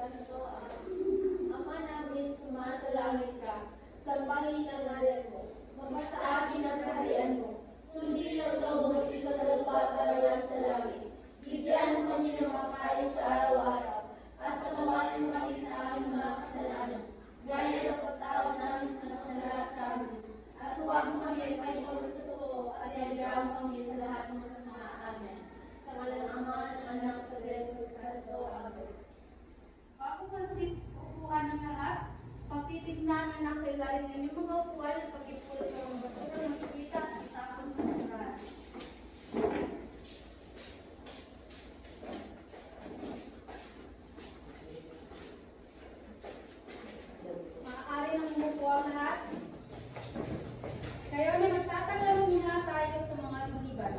Santo. Amen. Ama namin, sumasalangit ka, sambahin ang ngalan mo, mapasa akin ang kaharian mo, sundin ang loob mo dito sa lupa para lang sa langit. Bigyan mo kami ng makain sa araw-araw, at patawarin mo kami sa aming mga kasalanan, gaya ng pagtawad namin sa kasalanan sa amin. At huwag mo kami ipahintulot sa totoo, at iadaan mo kami sa lahat ng masama. Amen. Sa ngalan ng Ama, ng Anak, sa Espiritu Santo. Amen. Bago pansin upuan ng lahat, pagtitignan na nasa ilalim ng inyong mga upuan at pagkipulot ng mga basura ng pakita at itapon sa basurahan. Maaari nang umupo ang lahat. Ngayon ay magtatanggal muna tayo sa mga liban.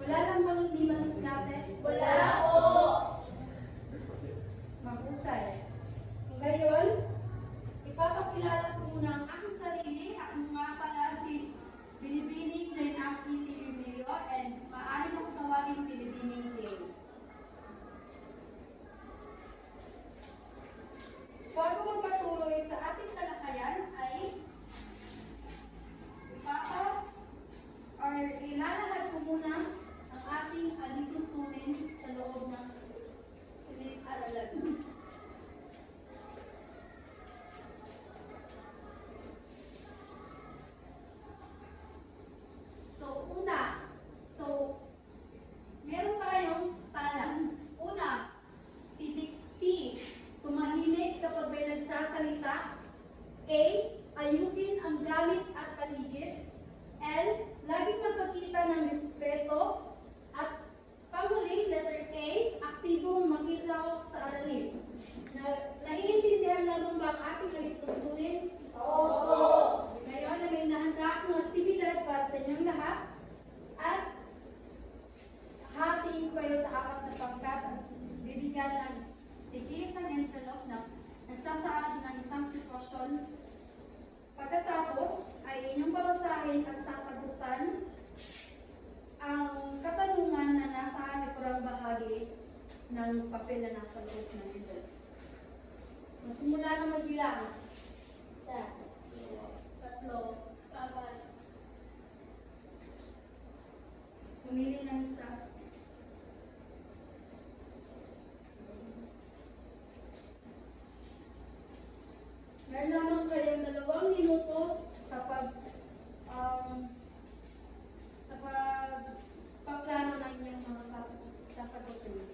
Wala lang bang liban sa klase? Wala po! Mahusay. Ngayon, ipapakilala ko muna ang aking sarili. Ako nga pala si Binibining Jane Ashley Tilimeo and maaari mo kong tawagin Binibining Jane. Bago magpatuloy sa ating talakayan ay ilalahad ko muna ang ating alituntunin sa loob ng silid-aralan. Meron tayong talang. Una, titik T, tumahimik kapag may nagsasalita. A, ayusin ang gamit at paligid. L, laging magpakita ng respeto. At panghuli, letter A, aktibong makilaw sa aralin. Naiintindihan lamang ba ang ating alituntunin? Opo! Ngayon na may nahanda akong aktibidad para sa inyong lahat. At hatiin ko kayo sa apat na pangkat at bibigyan ng isang envelope na nagsasaad ng isang sitwasyon. Pagkatapos ay inyong babasahin at sasagutan ang katanungan na nasa likurang bahagi ng papel na nasa loob ng envelope. Masimula na magbilang. 1, 2, 3, 4. Pumili ng isa. Meron lamang kayong 2 minuto sa pagplano ng inyong mga sasagutin.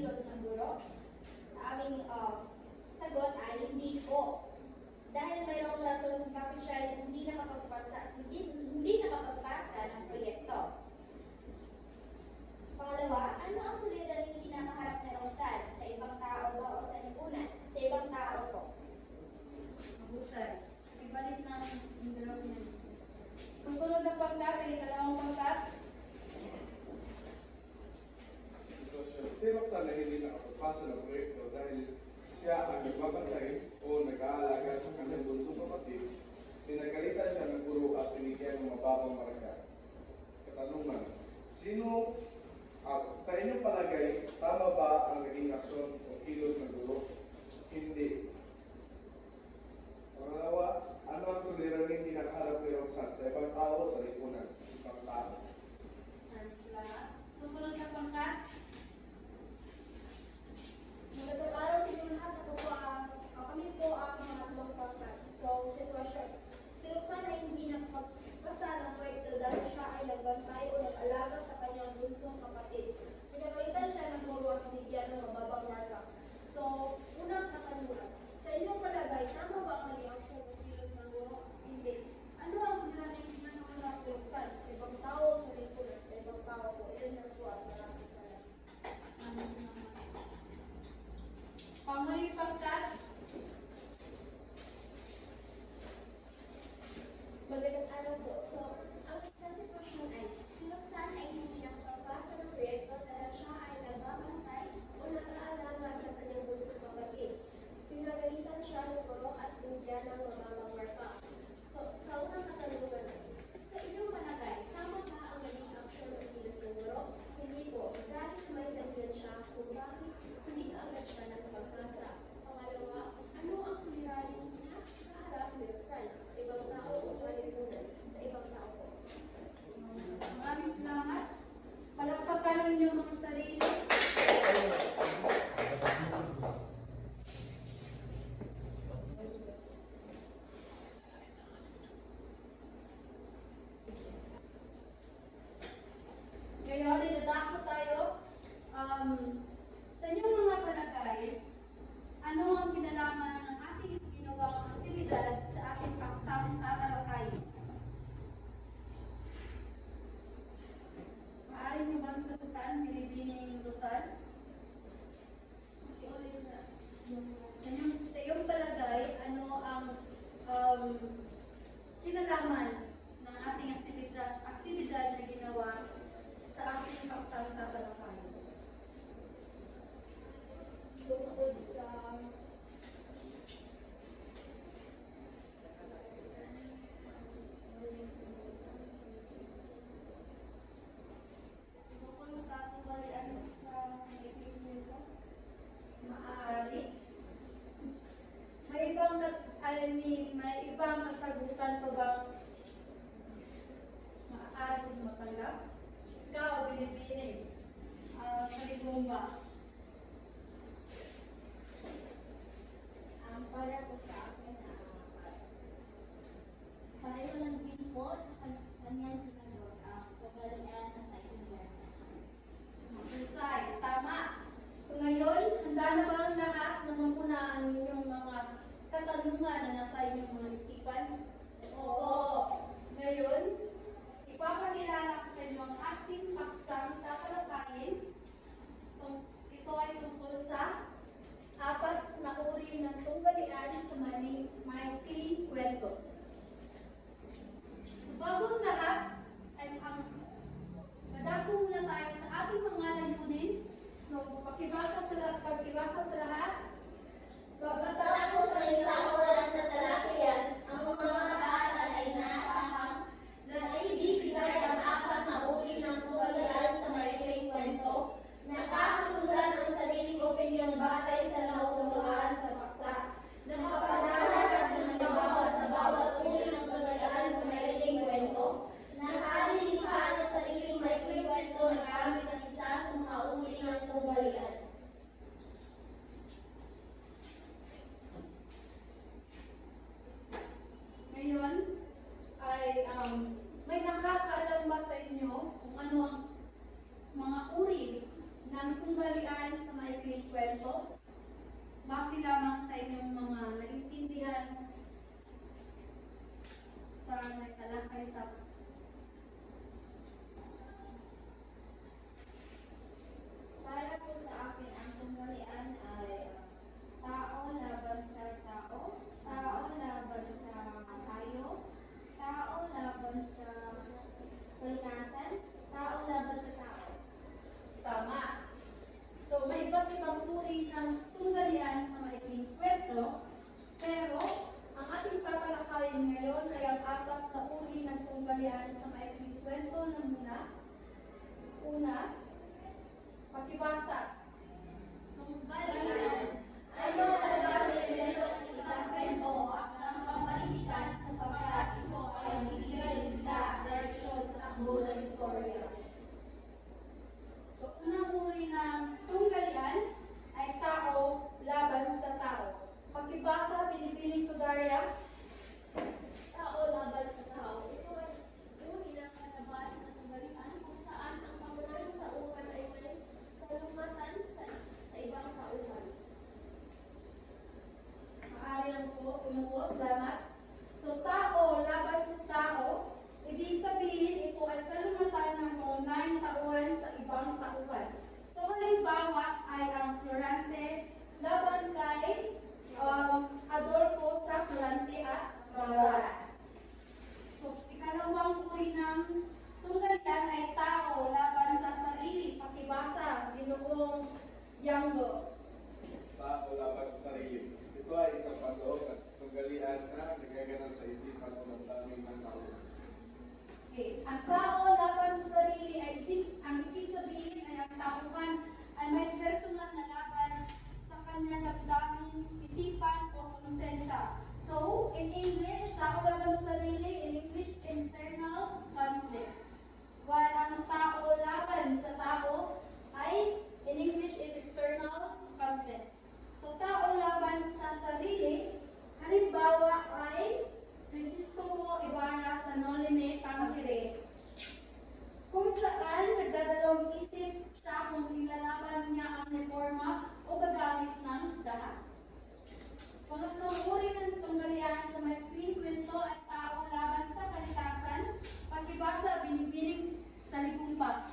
kilos ng guro? Sa aming sagot ay hindi po. Dahil mayroong rason kung bakit siya hindi nakapagpasa ng proyekto. Pangalawa, ano ang suliraning kinakaharap na Rosal? Sa ibang tao ba o sa lipunan? Sa ibang tao po. Mahusay. Ibalik na yung dalawang yan. Susunod na pangkat ay dalawang pangkat. Si Roxanne ay hindi nakapagpasa ng proyekto dahil siya ang nagbabantay o nag-aalaga sa kanyang bunsong kapatid. Sinagalitan siya ng guro at binigyan ng mababang marka. Katanungan, sa inyong palagay, tama ba ang naging aksyon o kilos ng guro? Hindi. Pangalawa, ano ang suliraning kinakaharap ni Roxanne sa ibang tao o sa lipunan? Ibang tao. Susunod na pangkat. Magandang araw sa inyo lahat. Kami po ang mga tatlong pangkat. So, sitwasyon. Si Roxanne ay hindi nakapagpasa ng proyekto dahil siya ay nagbantay o nag-alaga sa kanyang bunsong kapatid. Pinagalitan siya ng guro at binigyan ng mababang marka. So, unang katanungan. Sa inyong palagay, tama ba ang naging aksyon o kilos ng guro? Hindi. Ano ang sinaling kinakaharap ni Roxanne? Sa ibang tao o sa lipunan? Sa ibang tao po. Yan na po ang maraming salamat. Panghuling pangkat. Magandang araw po. So, ang sitwasyon ay, si Roxanne ay hindi nakapagpasa ng proyekto dahil siya ay nagbabantay o nag-aalaga sa kanyang bunsong kapatid. Pinagalitan siya ng guro at binigyan ng mababang marka. So, sa unang katanungan, sa inyong palagay, tama ba ang naging aksyon o kilos ng guro? Hindi po. Dahil may dahilan siya kung bakit hindi agad siya nakapagpasa. Pangalawa, ano ang suliraning kinakaharap ni Roxanne? Sa ibang tao o sa lipunan? Sa ibang tao po. Maraming salamat. Palakpakan ang inyong mga sarili. Ngayon, idadako tayo. Sa inyong mga palagay, ano ang kinalaman ng ating ginawang aktibidad sa ating paksang tatalakayin? Maaari niyo bang sagutan, Binibining Rosal? Sa iyong palagay, ano ang kinalaman ng ating aktibidad na ginawa sa ating paksang tatalakayin? Tungkol sa kembalian sa meeting nito. Maaari. May ibang kasagutan pa bang maaari kong matanggap? Ikaw, Binibining, sabi mo ba? Para po sa akin, pareho lang din po sa kanyang sinagot ang paglalagyan ng kaibigan. Husay, tama. So ngayon, handa na ba ang lahat na mapunaan ang inyong mga katanungan na nasa inyong mga isipan? Oo. Ngayon, ipapakilala ko sa inyo ang ating paksang tatalakayin. Ito ay tungkol sa apat na uri ng tunggalian sa maikling kwento. Bago ang lahat, ay dadako muna tayo sa ating mga layunin. So, pagkibasa sa lahat. Pagkatapos ng isang oras na talakiyan, ang mga mag-aaral ay naasahang na naibibigay ang apat na uri ng tunggalian sa maikling kwento. Nakakasulat ang sariling opinyon batay sa nauunawaan sa paksa. Nakapaglalat at nagbabawa sa bawat uri ng tunggalian sa maikling kwento. Nakalilikha ang sariling maikling kwento na gamit ang isa sa mga uri ng tunggalian. tunggalian sa maikling kwento. Base lamang sa inyong mga naintindihan sa nagtalakay sa Para po sa akin, ang tunggalian ay tao laban sa tao, tao laban sa hayop, tao laban sa kalikasan, tao laban sa tao. tama. So, may iba't ibang uri ng tunggalian sa maikling kwento, pero ang ating tatalakayin ngayon ay ang 4 na uri ng tunggalian sa maikling kwento na muna. Una, pakibasa. Tunggalian ay malalaman ng isang kwento at ng pamalitan sapagkat ito ay bibigay sila direksyon sa takbo ng istorya. So, unang uri ng tunggalian ay tao laban sa tao. Pakibasa, Pinipiling Sudarya. Tao laban sa tao. Ito ay uri ng katabas na tunggalian kung saan ang pangunahing tauhan ay may salungatan sa ibang tauhan. Maaari lang po, umupo, salamat. So, tao laban sa tao, ibig sabihin ito ay salungatan ng pangunahing tauhan sa ibang tauhan. So, halimbawa ay ang Florante laban kay Adolfo sa Florante at Bawala. So, ikalawang uri ng tunggalian ay tao laban sa sarili. Pakibasa, Ginoong Yanggo. Tao laban sa sarili. Ito ay isang panloob at tunggalian na nagaganap sa isipan o ng daming ng tao. Okay. Ang tao laban sa sarili ay ang ibig sabihin ay ang tauhan ay may personal na laban sa kanyang damdamin, isipan o konsensya. So, in English, tao laban sa sarili, in English, internal conflict. While ang tao laban sa tao ay, in English, is external conflict. So, tao laban sa sarili, halimbawa ay Resisto Ibarra sa Nolime Tangere. Kung saan nagdadalawang isip siya kung ilalaban niya ang reforma o gagamit ng dahas. Pangatlong uri ng tunggalian sa maikling kwento ay tao laban sa kalikasan. Pakibasa, Binibining Salibumba.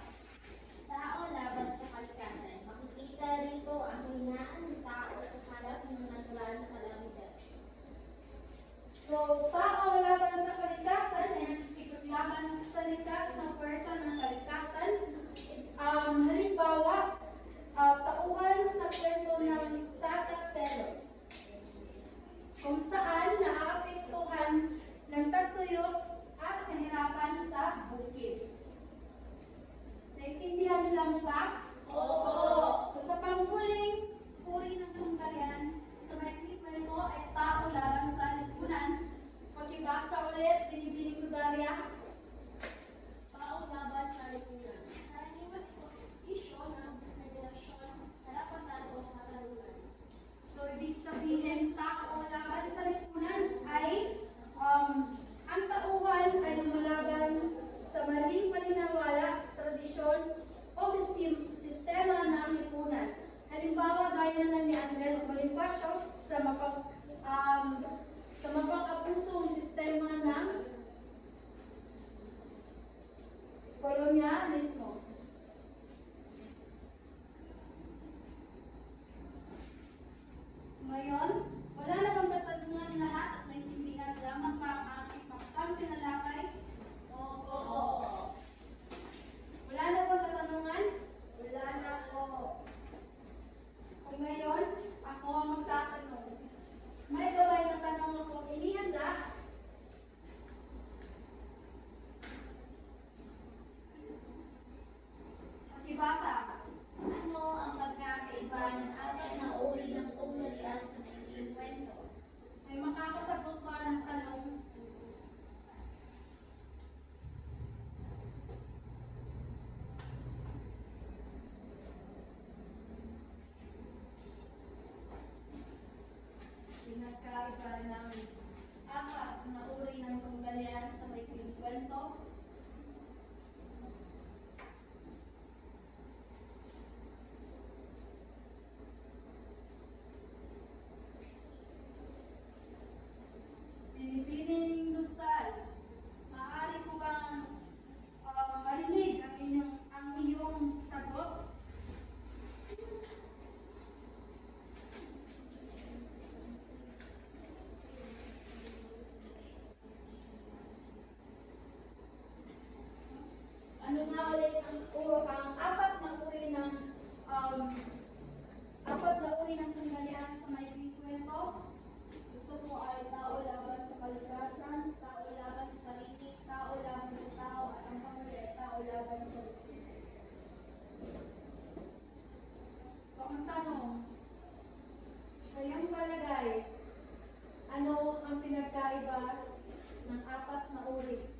Tao laban sa kalikasan. Makikita rito ang hinaan ng tao sa harap ng natural na kalamidad. So, tao laban sa kalikasan ay nakikipaglaban sa likas ng pwersa ng kalikasan. Halimbawa, tauhan sa kwento ng Tata Selo, kung saan naaapektuhan ng tagtuyot at kahirapan sa bukid. Naintindihan niyo lang ba? Opo! So, sa panghuling uri ng tunggalian sa maikling kwento ay tao laban sa lipunan. Pakibasa ulit, Binibining Sudarya. Tao laban sa lipunan. Karaniwan ito isyo ng diskriminasyon, karapatan o katarungan. So, ibig sabihin, tao laban sa lipunan ay ang tauhan ay lumalaban sa maling paniniwala, tradisyon o sistema ng lipunan. Halimbawa, gaya na ni Andres Bonifacios sa mapang-abusong sistema ng kolonyalismo. Ngayon, wala na bang katanungan lahat at naintindihan lamang pa ang aking paksang pinalakay? Opo! Wala na bang katanungan? Wala na po. Kung ngayon, ako ang magtatanong. May gaway na tanong ako inihanda. Pakibasa. Ano ang pagkakaiba ng apat na uri ng tunggalian sa maikling kwento? May makakasagot ba ng tanong? Pinagkaiba ng apat na uri ng tunggalian sa maikling kwento. nga ulit ang apat na uri ng tunggalian sa may kwento. Ito po ay tao laban sa kalikasan, tao laban sa sarili, tao laban sa tao, at ang panghuli ay tao laban sa butis. So, ang tanong, kayong palagay, ano ang pinagkaiba ng apat na uri?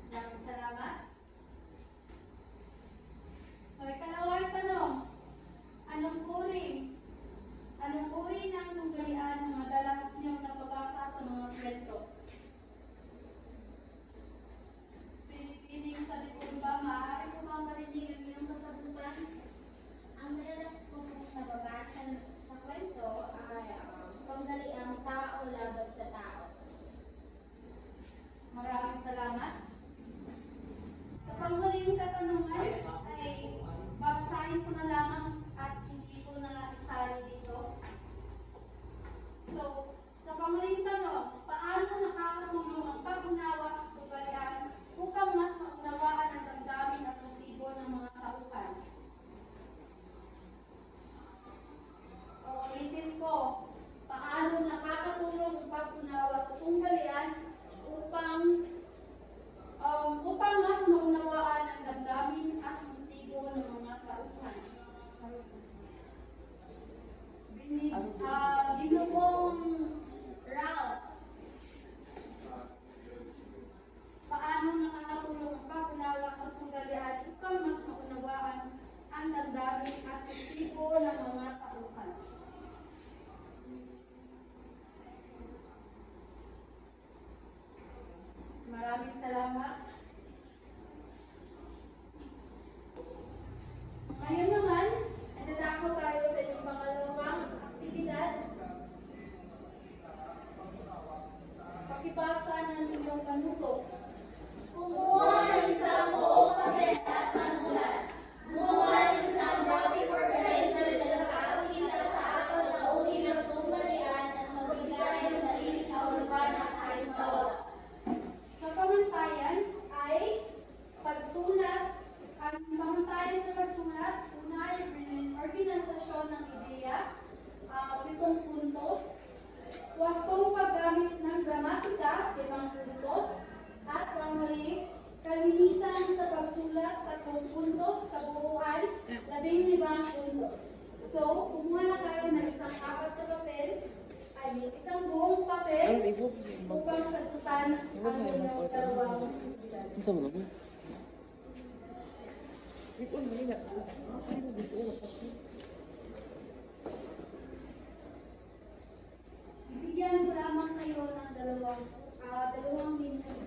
Maraming salamat. So, ikalawang tanong, anong uri ng tunggalian na madalas niyong nababasa sa mga kwento? Pinipiling sa likod ba, maaari ko bang marinig ang iyong kasagutan? Ang madalas ko pong nababasa sa kwento ay panggaliang tao laban sa tao. Maraming salamat. Sa panghuling katanungan ay babasahin ko na lamang at hindi ko na isali dito. So, sa panghuling tanong, paano nakakatulong ang pag-unawa sa tunggalian upang mas maunawaan ang damdamin at motibo ng mga tauhan? Ulitin ko, paano nakakatulong ang pag-unawa sa tunggalian upang mas maunawaan ang damdamin at motibo ng mga tauhan. Ginugong Ralph, paano nakakatulong ang pag-unawa sa tunggalian upang mas maunawaan ang damdamin at motibo ng mga tauhan? Maraming salamat. Ngayon naman, dadako tayo sa inyong pangalawang aktibidad. Pakibasa ng inyong panuto. Kumuha ng isang buong papel at panulat. Gumawa ng isang graphic organizer na nakakakita sa apat na uri ng tunggalian at magbigay ng sariling kahulugan at halimbawa. Sa pamantayan ay pagsulat. Ang pamantayan sa pagsulat, una ay organisasyon ng ideya, 7 puntos, wastong paggamit ng gramatika, 5 puntos, at panghuli, kalinisan sa pagsulat, 3 puntos, kabuuan, 15 puntos. So, kumuha na kayo ng isang 4 na papel, ay isang buong papel upang sagutan ang inyong dalawang aktibidad. Bibigyan ko lamang kayo ng 2 minuto